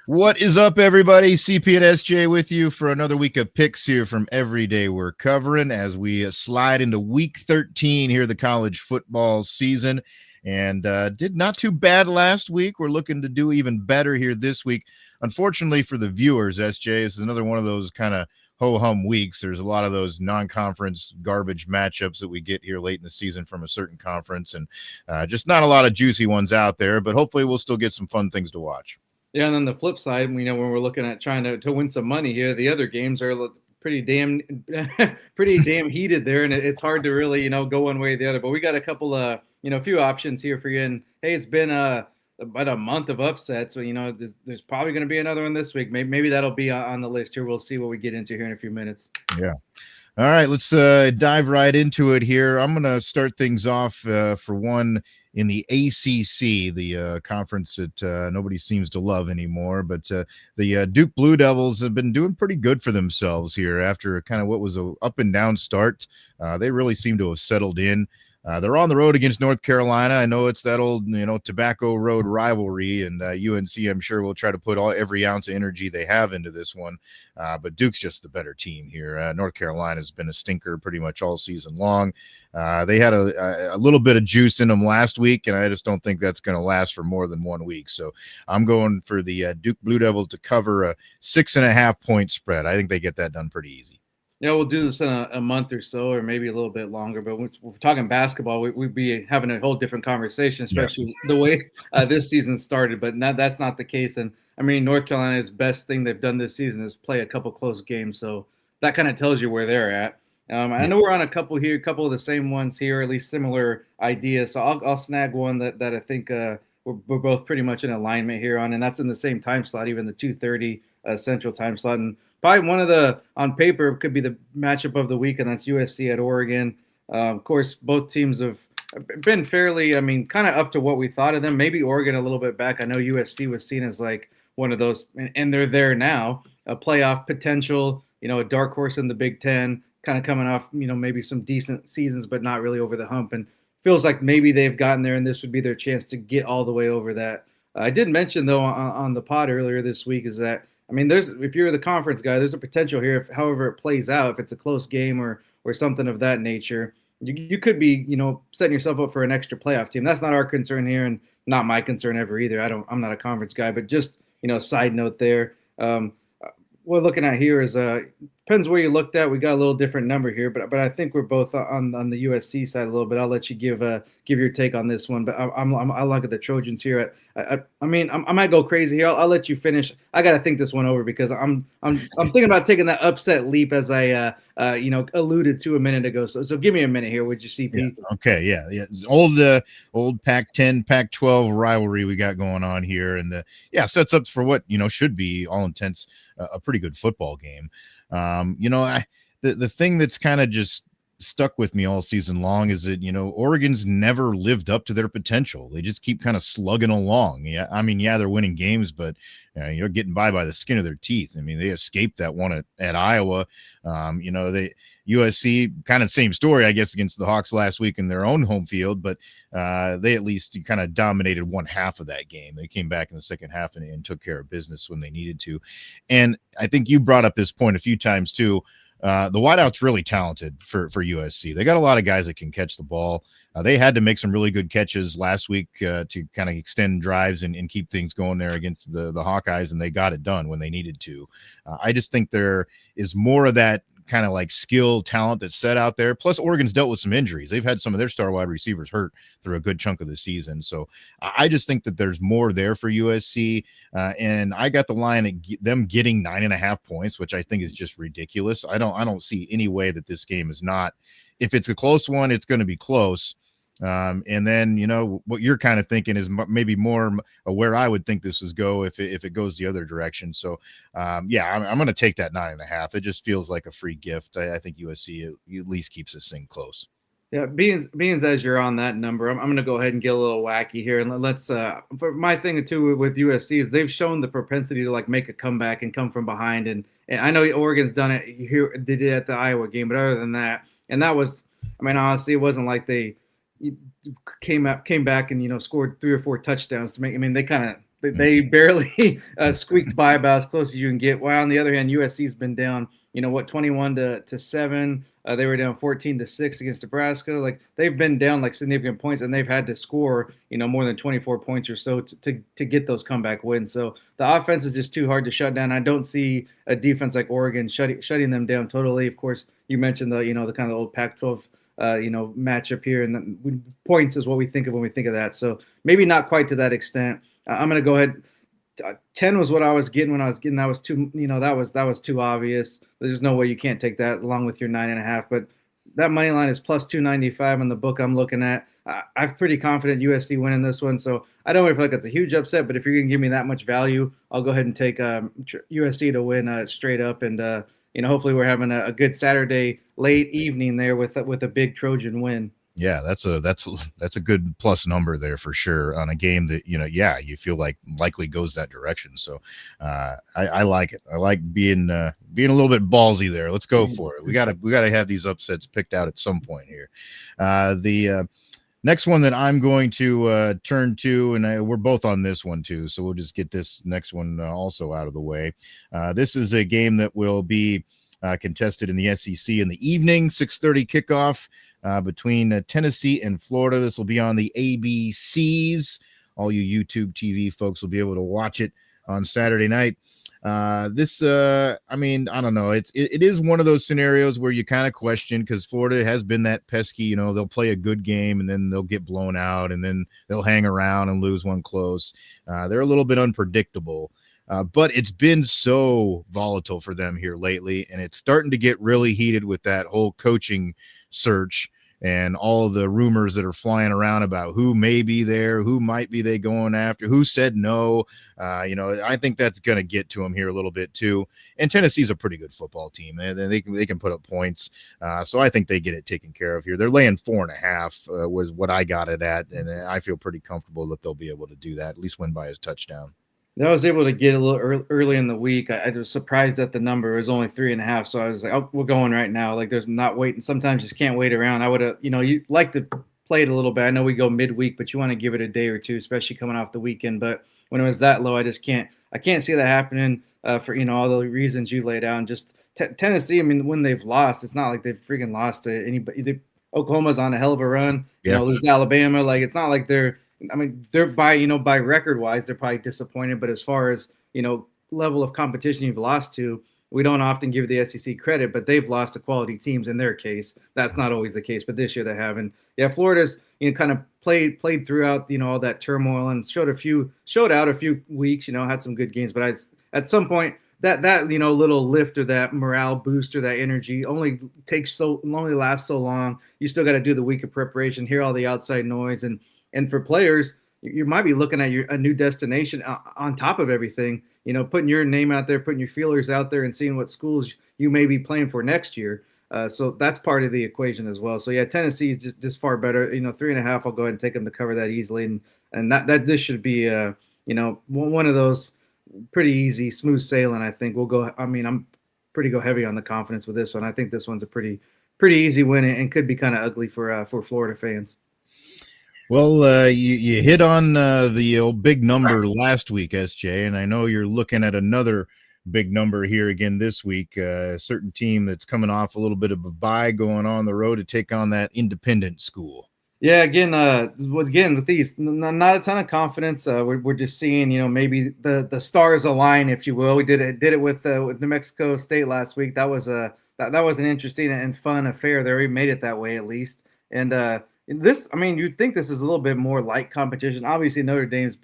What is up, everybody? CP and SJ with you for another week of picks here from Every Day We're Covering as we slide into week 13 here, the college football season. And did not too bad last week. We're looking to do even better here this week. Unfortunately for the viewers, SJ, this is another one of those kind of ho-hum weeks. There's a lot of those non-conference garbage matchups that we get here late in the season from a certain conference, and just not a lot of juicy ones out there. But hopefully we'll still get some fun things to watch. Yeah, and then the flip side, when we're looking at trying to win some money here, the other games are pretty damn pretty damn heated there, and it's hard to really go one way or the other. But we got a couple of few options here for you. And hey, it's been about a month of upsets, so there's probably going to be another one this week. Maybe that'll be on the list here. We'll see what we get into here in a few minutes. Yeah. All right, let's dive right into it here. I'm going to start things off for one in the ACC, the conference that nobody seems to love anymore. But the Duke Blue Devils have been doing pretty good for themselves here after kind of what was a up and down start. They really seem to have settled in. They're on the road against North Carolina. I know it's that old, Tobacco Road rivalry, and UNC, I'm sure, will try to put every ounce of energy they have into this one. But Duke's just the better team here. North Carolina's been a stinker pretty much all season long. They had a little bit of juice in them last week, and I just don't think that's going to last for more than 1 week. So I'm going for the Duke Blue Devils to cover a 6.5 point spread. I think they get that done pretty easy. Yeah, we'll do this in a month or so, or maybe a little bit longer. But when we're talking basketball, we'd be having a whole different conversation, especially the way this season started. But that's not the case. And I mean, North Carolina's best thing they've done this season is play a couple close games. So that kind of tells you where they're at. I know we're on a couple of the same ones here, at least similar ideas. So I'll snag one that I think we're both pretty much in alignment here on, and that's in the same time slot, even the 2:30 Central time slot. And probably one of the, on paper, could be the matchup of the week, and that's USC at Oregon. Of course, both teams have been fairly, kind of up to what we thought of them. Maybe Oregon a little bit back. I know USC was seen as like one of those, and they're there now, a playoff potential, a dark horse in the Big Ten, kind of coming off, maybe some decent seasons, but not really over the hump. And feels like maybe they've gotten there, and this would be their chance to get all the way over that. I did mention, though, on the pod earlier this week is that, if you're the conference guy, there's a potential here, however it plays out, if it's a close game or something of that nature, you could be, setting yourself up for an extra playoff team. That's not our concern here, and not my concern ever either. I'm not a conference guy, but just, side note there. What we're looking at here is depends where you looked at. We got a little different number here, but I think we're both on the USC side a little bit. I'll let you give your take on this one, but I like the Trojans here. I might go crazy here. I'll let you finish. I got to think this one over because I'm thinking about taking that upset leap as I alluded to a minute ago. So give me a minute here, would you, CP? Yeah. Okay, yeah. It's old Pac-10, Pac-12 rivalry we got going on here, and sets up for what should be all intents a pretty good football game. The thing that's kind of just stuck with me all season long is that Oregon's never lived up to their potential. They just keep kind of slugging along. They're winning games, but getting by the skin of their teeth. They escaped that one at Iowa. USC, kind of same story, I guess, against the Hawks last week in their own home field, but they at least kind of dominated one half of that game. They came back in the second half and took care of business when they needed to. And I think you brought up this point a few times too. The wideout's really talented for USC. They got a lot of guys that can catch the ball. They had to make some really good catches last week to kind of extend drives and keep things going there against the Hawkeyes, and they got it done when they needed to. I just think there is more of that kind of like skill talent that's set out there. Plus, Oregon's dealt with some injuries. They've had some of their star wide receivers hurt through a good chunk of the season. So I just think that there's more there for USC. And I got the line at them getting 9.5 points, which I think is just ridiculous. I don't see any way that this game is not. If it's a close one, it's going to be close. And then, what you're kind of thinking is maybe more where I would think this is go if it goes the other direction. So, I'm going to take that 9.5. It just feels like a free gift. I think USC at least keeps this thing close. Yeah, being as you're on that number, I'm going to go ahead and get a little wacky here, and let's. For my thing too with USC is they've shown the propensity to like make a comeback and come from behind, and I know Oregon's done it here. They did it at the Iowa game, but other than that, and that was, honestly, it wasn't like they came back and scored 3 or 4 touchdowns to make. They kind of they barely squeaked by about as close as you can get. While on the other hand, USC's been down, 21 to 7. They were down 14 to 6 against Nebraska. Like they've been down like significant points, and they've had to score, more than 24 points or so to get those comeback wins. So the offense is just too hard to shut down. I don't see a defense like Oregon shutting them down totally. Of course, you mentioned the kind of old Pac-12 matchup here, and points is what we think of when we think of that. So maybe not quite to that extent. I'm going to go ahead. 10 was what I was getting when I was getting. That was too, that was too obvious. There's no way you can't take that along with your 9.5. But that money line is plus 295 in the book I'm looking at. I'm pretty confident USC winning this one. So I don't feel like it's a huge upset, but if you're going to give me that much value, I'll go ahead and take USC to win straight up. And hopefully we're having a good Saturday late evening there with a big Trojan win. Yeah, that's a good plus number there for sure on a game that you feel like likely goes that direction. So I like it. I like being a little bit ballsy there. Let's go for it. We gotta have these upsets picked out at some point here. The next one that I'm going to turn to, and we're both on this one too, so we'll just get this next one also out of the way. This is a game that will be contested in the SEC in the evening, 6:30 kickoff between Tennessee and Florida. This will be on the ABCs. All you YouTube TV folks will be able to watch it on Saturday night. I don't know. It is one of those scenarios where you kind of question, because Florida has been that pesky, they'll play a good game and then they'll get blown out and then they'll hang around and lose one close. They're a little bit unpredictable. But it's been so volatile for them here lately, and it's starting to get really heated with that whole coaching search and all the rumors that are flying around about who may be there, who might be they going after, who said no. I think that's going to get to them here a little bit too. And Tennessee's a pretty good football team, and they can put up points. So I think they get it taken care of here. They're laying 4.5 was what I got it at, and I feel pretty comfortable that they'll be able to do that, at least win by a touchdown. I was able to get a little early in the week. I was surprised that the number was only 3.5. So I was like, oh, we're going right now. Like there's not waiting. Sometimes you just can't wait around. I would have, you like to play it a little bit. I know we go midweek, but you want to give it a day or two, especially coming off the weekend. But when it was that low, I can't see that happening for, all the reasons you laid out. And just Tennessee, I mean, when they've lost, it's not like they've freaking lost to anybody. Oklahoma's on a hell of a run. Lose Alabama. Like it's not like they're by record wise, they're probably disappointed. But as far as, level of competition you've lost to, we don't often give the SEC credit, but they've lost to quality teams in their case. That's not always the case, but this year they have. And yeah, Florida's, kind of played throughout, all that turmoil and showed out a few weeks, had some good games. But at some point that little lift or that morale boost or that energy only lasts so long. You still got to do the week of preparation, hear all the outside noise. And for players, you might be looking at a new destination on top of everything, putting your name out there, putting your feelers out there and seeing what schools you may be playing for next year. So that's part of the equation as well. So yeah, Tennessee is just far better. 3.5, I'll go ahead and take them to cover that easily. And that this should be, one of those pretty easy, smooth sailing. I think I'm pretty heavy on the confidence with this one. I think this one's a pretty easy win and could be kind of ugly for Florida fans. Well, you hit on the old big number last week, SJ, and I know you're looking at another big number here again this week. A certain team that's coming off a little bit of a bye, going on the road to take on that independent school. Yeah, again with these, not a ton of confidence. We're just seeing, maybe the stars align, if you will. We did it with New Mexico State last week. That was an interesting and fun affair there. We made it that way at least, and. You'd think this is a little bit more light competition. Obviously, Notre Dame's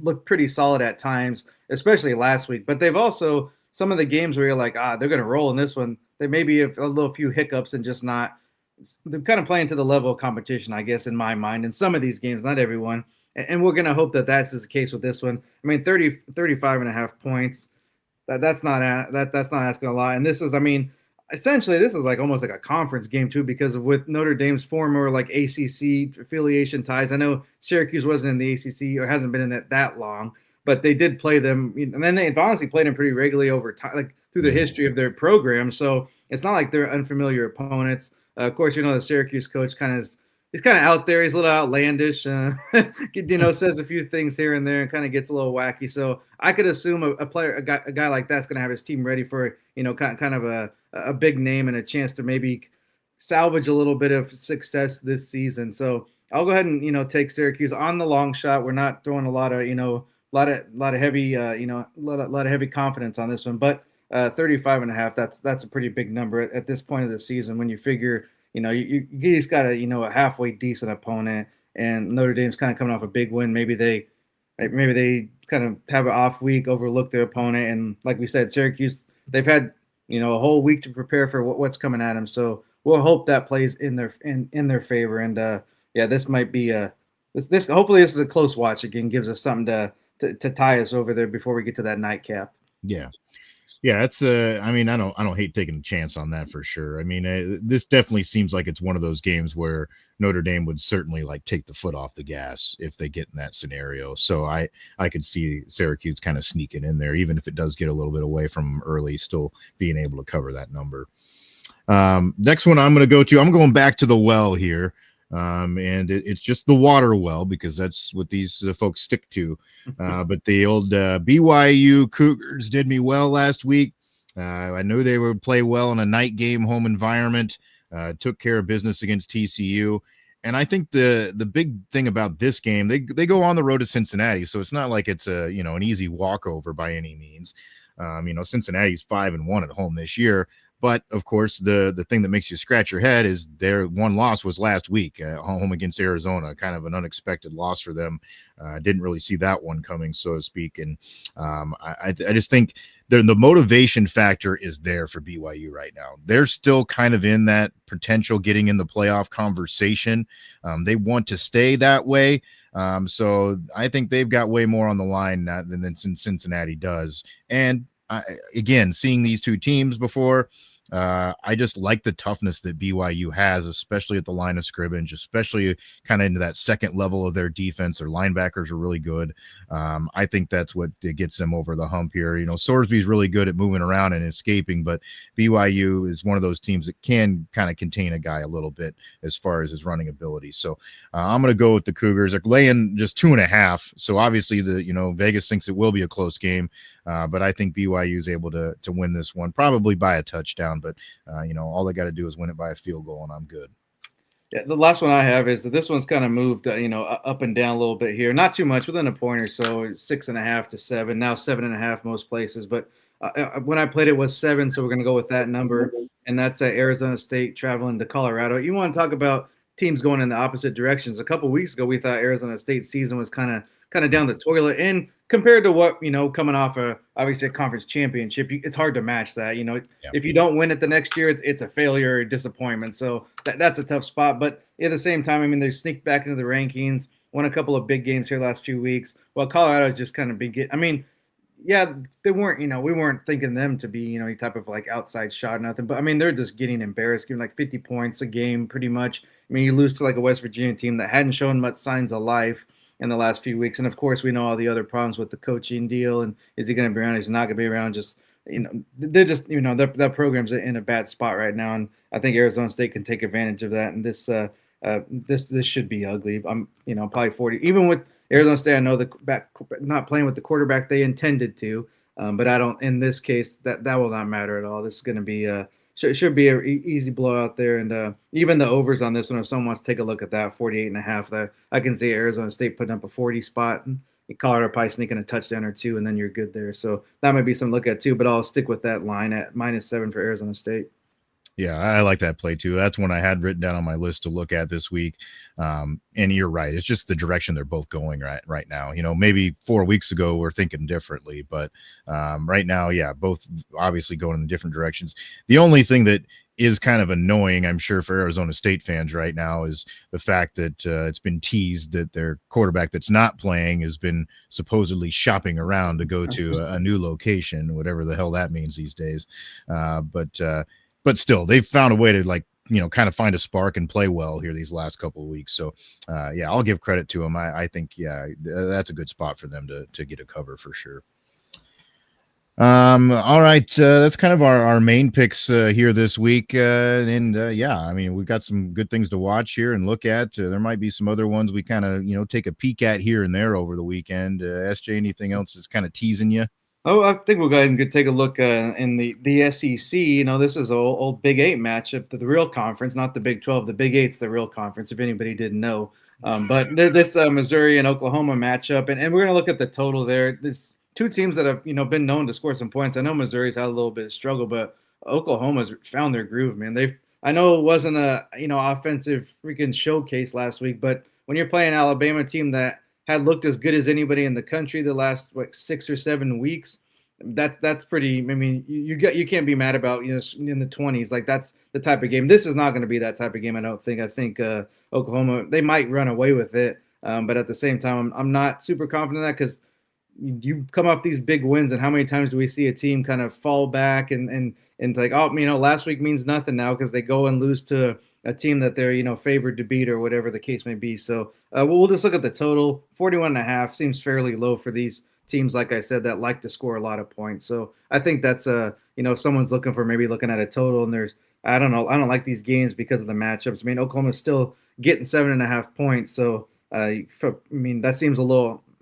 looked pretty solid at times, especially last week. But they've also, some of the games where you're like, they're going to roll in this one. They may be a few hiccups and just not. They're kind of playing to the level of competition, I guess, in my mind. In some of these games, not everyone. And we're going to hope that that's the case with this one. 35.5 points. That's not asking a lot. And this is, essentially, this is like almost like a conference game too, because with Notre Dame's former like ACC affiliation ties. I know Syracuse wasn't in the ACC or hasn't been in it that long, but they did play them, and then they've honestly played them pretty regularly over time, like through the history of their program. So it's not like they're unfamiliar opponents. Of course, the Syracuse coach kind of he's kind of out there. He's a little outlandish. Says a few things here and there, and kind of gets a little wacky. So I could assume a guy like that's going to have his team ready for kind of a big name and a chance to maybe salvage a little bit of success this season. So I'll go ahead and take Syracuse on the long shot. We're not throwing a lot of lot of heavy lot of heavy confidence on this one, but 35.5, that's a pretty big number at this point of the season when you figure you just got a halfway decent opponent, and Notre Dame's kind of coming off a big win. Maybe they kind of have an off week, overlook their opponent, and like we said, Syracuse, they've had a whole week to prepare for what's coming at them. So we'll hope that plays in their favor. And yeah, this might be this hopefully this is a close watch again, gives us something to tie us over there before we get to that nightcap. Yeah. Yeah, it's I mean, I don't hate taking a chance on that for sure. I mean, this definitely seems like it's one of those games where Notre Dame would certainly like take the foot off the gas if they get in that scenario. So I could see Syracuse kind of sneaking in there, even if it does get a little bit away from early, still being able to cover that number. Next one I'm going to go to, I'm going back to the well here. And it's just the water well because that's what these folks stick to. But the old BYU Cougars did me well last week. I knew they would play well in a night game home environment, took care of business against TCU. And I think the big thing about this game, they go on the road to Cincinnati. So it's not like it's an easy walkover by any means. Cincinnati's 5-1 at home this year. But of course, the thing that makes you scratch your head is their one loss was last week, home against Arizona, kind of an unexpected loss for them. Didn't really see that one coming, so to speak. And I just think the motivation factor is there for BYU right now. They're still kind of in that potential getting in the playoff conversation. They want to stay that way. So I think they've got way more on the line than Cincinnati does. And again, seeing these two teams before, I just like the toughness that BYU has, especially at the line of scrimmage, especially kind of into that second level of their defense. Their linebackers are really good. I think that's what gets them over the hump here. Sorsby's really good at moving around and escaping, but BYU is one of those teams that can kind of contain a guy a little bit as far as his running ability. So I'm going to go with the Cougars. They're laying just 2.5. So obviously Vegas thinks it will be a close game, but I think BYU is able to win this one, probably by a touchdown. But all they got to do is win it by a field goal, and I'm good. Yeah, the last one I have is that this one's kind of moved, up and down a little bit here. Not too much, within a point or so. It's 6.5 to 7. Now 7.5 most places, but when I played it was 7, so we're going to go with that number. And that's Arizona State traveling to Colorado. You want to talk about teams going in the opposite directions? A couple weeks ago, we thought Arizona State's season was kind of down the toilet, and compared to what coming off obviously a conference championship, it's hard to match that. Yeah. If you don't win it the next year, it's a failure or disappointment. So that's a tough spot. But at the same time, I mean, they sneaked back into the rankings, won a couple of big games here last few weeks. Well, Colorado's just kind of big. I mean, yeah, they weren't. We weren't thinking them to be any type of like outside shot or nothing. But I mean, they're just getting embarrassed, giving like 50 points a game, pretty much. I mean, you lose to like a West Virginia team that hadn't shown much signs of life in the last few weeks. And of course, we know all the other problems with the coaching deal. And is he going to be around? He's not going to be around. Just, they're just, that program's in a bad spot right now. And I think Arizona State can take advantage of that. And this should be ugly. I'm, probably 40, even with Arizona State. I know the back not playing with the quarterback they intended to, but I don't, in this case, that will not matter at all. This is going to be should be an easy blowout there. And even the overs on this one, if someone wants to take a look at that, 48.5, that I can see Arizona State putting up a 40 spot, and Colorado probably sneaking a touchdown or two, and then you're good there. So that might be something to look at too, but I'll stick with that line at -7 for Arizona State. Yeah, I like that play too. That's one I had written down on my list to look at this week. And you're right. It's just the direction they're both going right now. Maybe 4 weeks ago we're thinking differently, but right now, yeah, both obviously going in different directions. The only thing that is kind of annoying, I'm sure, for Arizona State fans right now is the fact that it's been teased that their quarterback that's not playing has been supposedly shopping around to go to a new location, whatever the hell that means these days. But still, they've found a way to kind of find a spark and play well here these last couple of weeks. So, yeah, I'll give credit to them. I think, yeah, that's a good spot for them to get a cover for sure. All right, that's kind of our main picks here this week, and yeah, I mean we've got some good things to watch here and look at. There might be some other ones we kind of take a peek at here and there over the weekend. SJ, anything else that's kind of teasing you? Oh, I think we'll go ahead and take a look in the SEC. This is old Big Eight matchup, the real conference, not the Big 12. The Big Eight's the real conference, if anybody didn't know. But this Missouri and Oklahoma matchup, and we're going to look at the total there. There's two teams that have been known to score some points. I know Missouri's had a little bit of struggle, but Oklahoma's found their groove, man. I know it wasn't a offensive freaking showcase last week, but when you're playing Alabama team that had looked as good as anybody in the country the last 6 or 7 weeks. That's pretty. I mean, you can't be mad about in the 20s. Like that's the type of game. This is not going to be that type of game. I don't think. I think Oklahoma they might run away with it, but at the same time, I'm not super confident in that because you come off these big wins, and how many times do we see a team kind of fall back and like, oh, last week means nothing now because they go and lose to a team that they're favored to beat or whatever the case may be. So we'll just look at the total. 41.5 seems fairly low for these teams, like I said, that like to score a lot of points. So I think that's if someone's looking for maybe looking at a total and there's I don't know, I don't like these games because of the matchups. I mean, Oklahoma's still getting 7.5 points, so that seems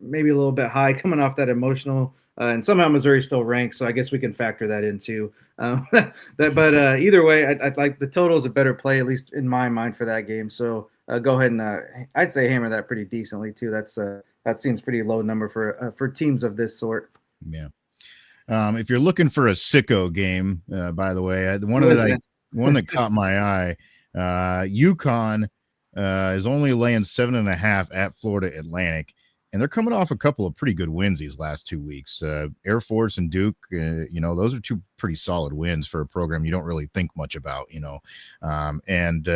maybe a little bit high coming off that emotional. And somehow Missouri still ranks, so I guess we can factor that in too. But either way, I'd like the total is a better play, at least in my mind, for that game. So go ahead and I'd say hammer that pretty decently too. That seems pretty low number for teams of this sort. Yeah. If you're looking for a sicko game, by the way, one that caught my eye, UConn is only laying 7.5 at Florida Atlantic, and they're coming off a couple of pretty good wins these last 2 weeks. Air Force and Duke, those are two pretty solid wins for a program you don't really think much about, and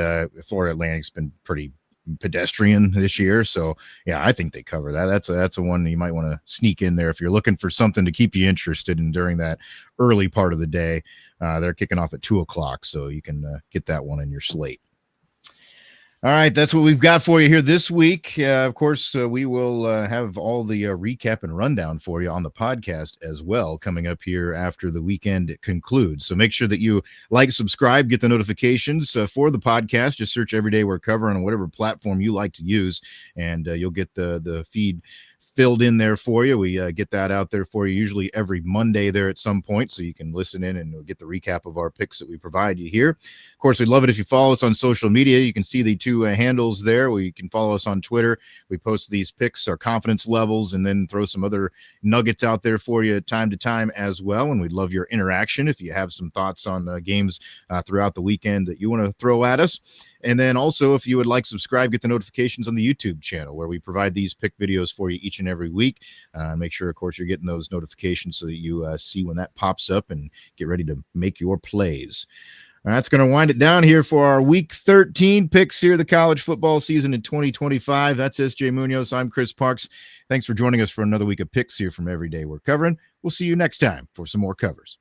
Florida Atlantic's been pretty pedestrian this year. So yeah, I think they cover that. That's a one you might want to sneak in there if you're looking for something to keep you interested in during that early part of the day. They're kicking off at 2:00, so you can get that one in your slate. All right, that's what we've got for you here this week. Of course, we will have all the recap and rundown for you on the podcast as well coming up here after the weekend concludes. So make sure that you like, subscribe, get the notifications for the podcast. Just search Every Day We're Covering on whatever platform you like to use, and you'll get the feed filled in there for you. We get that out there for you usually every Monday there at some point, so you can listen in and get the recap of our picks that we provide you here. Of course, we'd love it if you follow us on social media. You can see the two handles there where you can follow us on Twitter. We post these picks, our confidence levels, and then throw some other nuggets out there for you time to time as well. And we'd love your interaction if you have some thoughts on games throughout the weekend that you want to throw at us. And then also, if you would like, subscribe, get the notifications on the YouTube channel where we provide these pick videos for you each and every week. Make sure, of course, you're getting those notifications so that you see when that pops up and get ready to make your plays. That's going to wind it down here for our Week 13 picks here, the college football season in 2025. That's SJ Munoz. I'm Chris Parks. Thanks for joining us for another week of picks here from Every Day We're Covering. We'll see you next time for some more covers.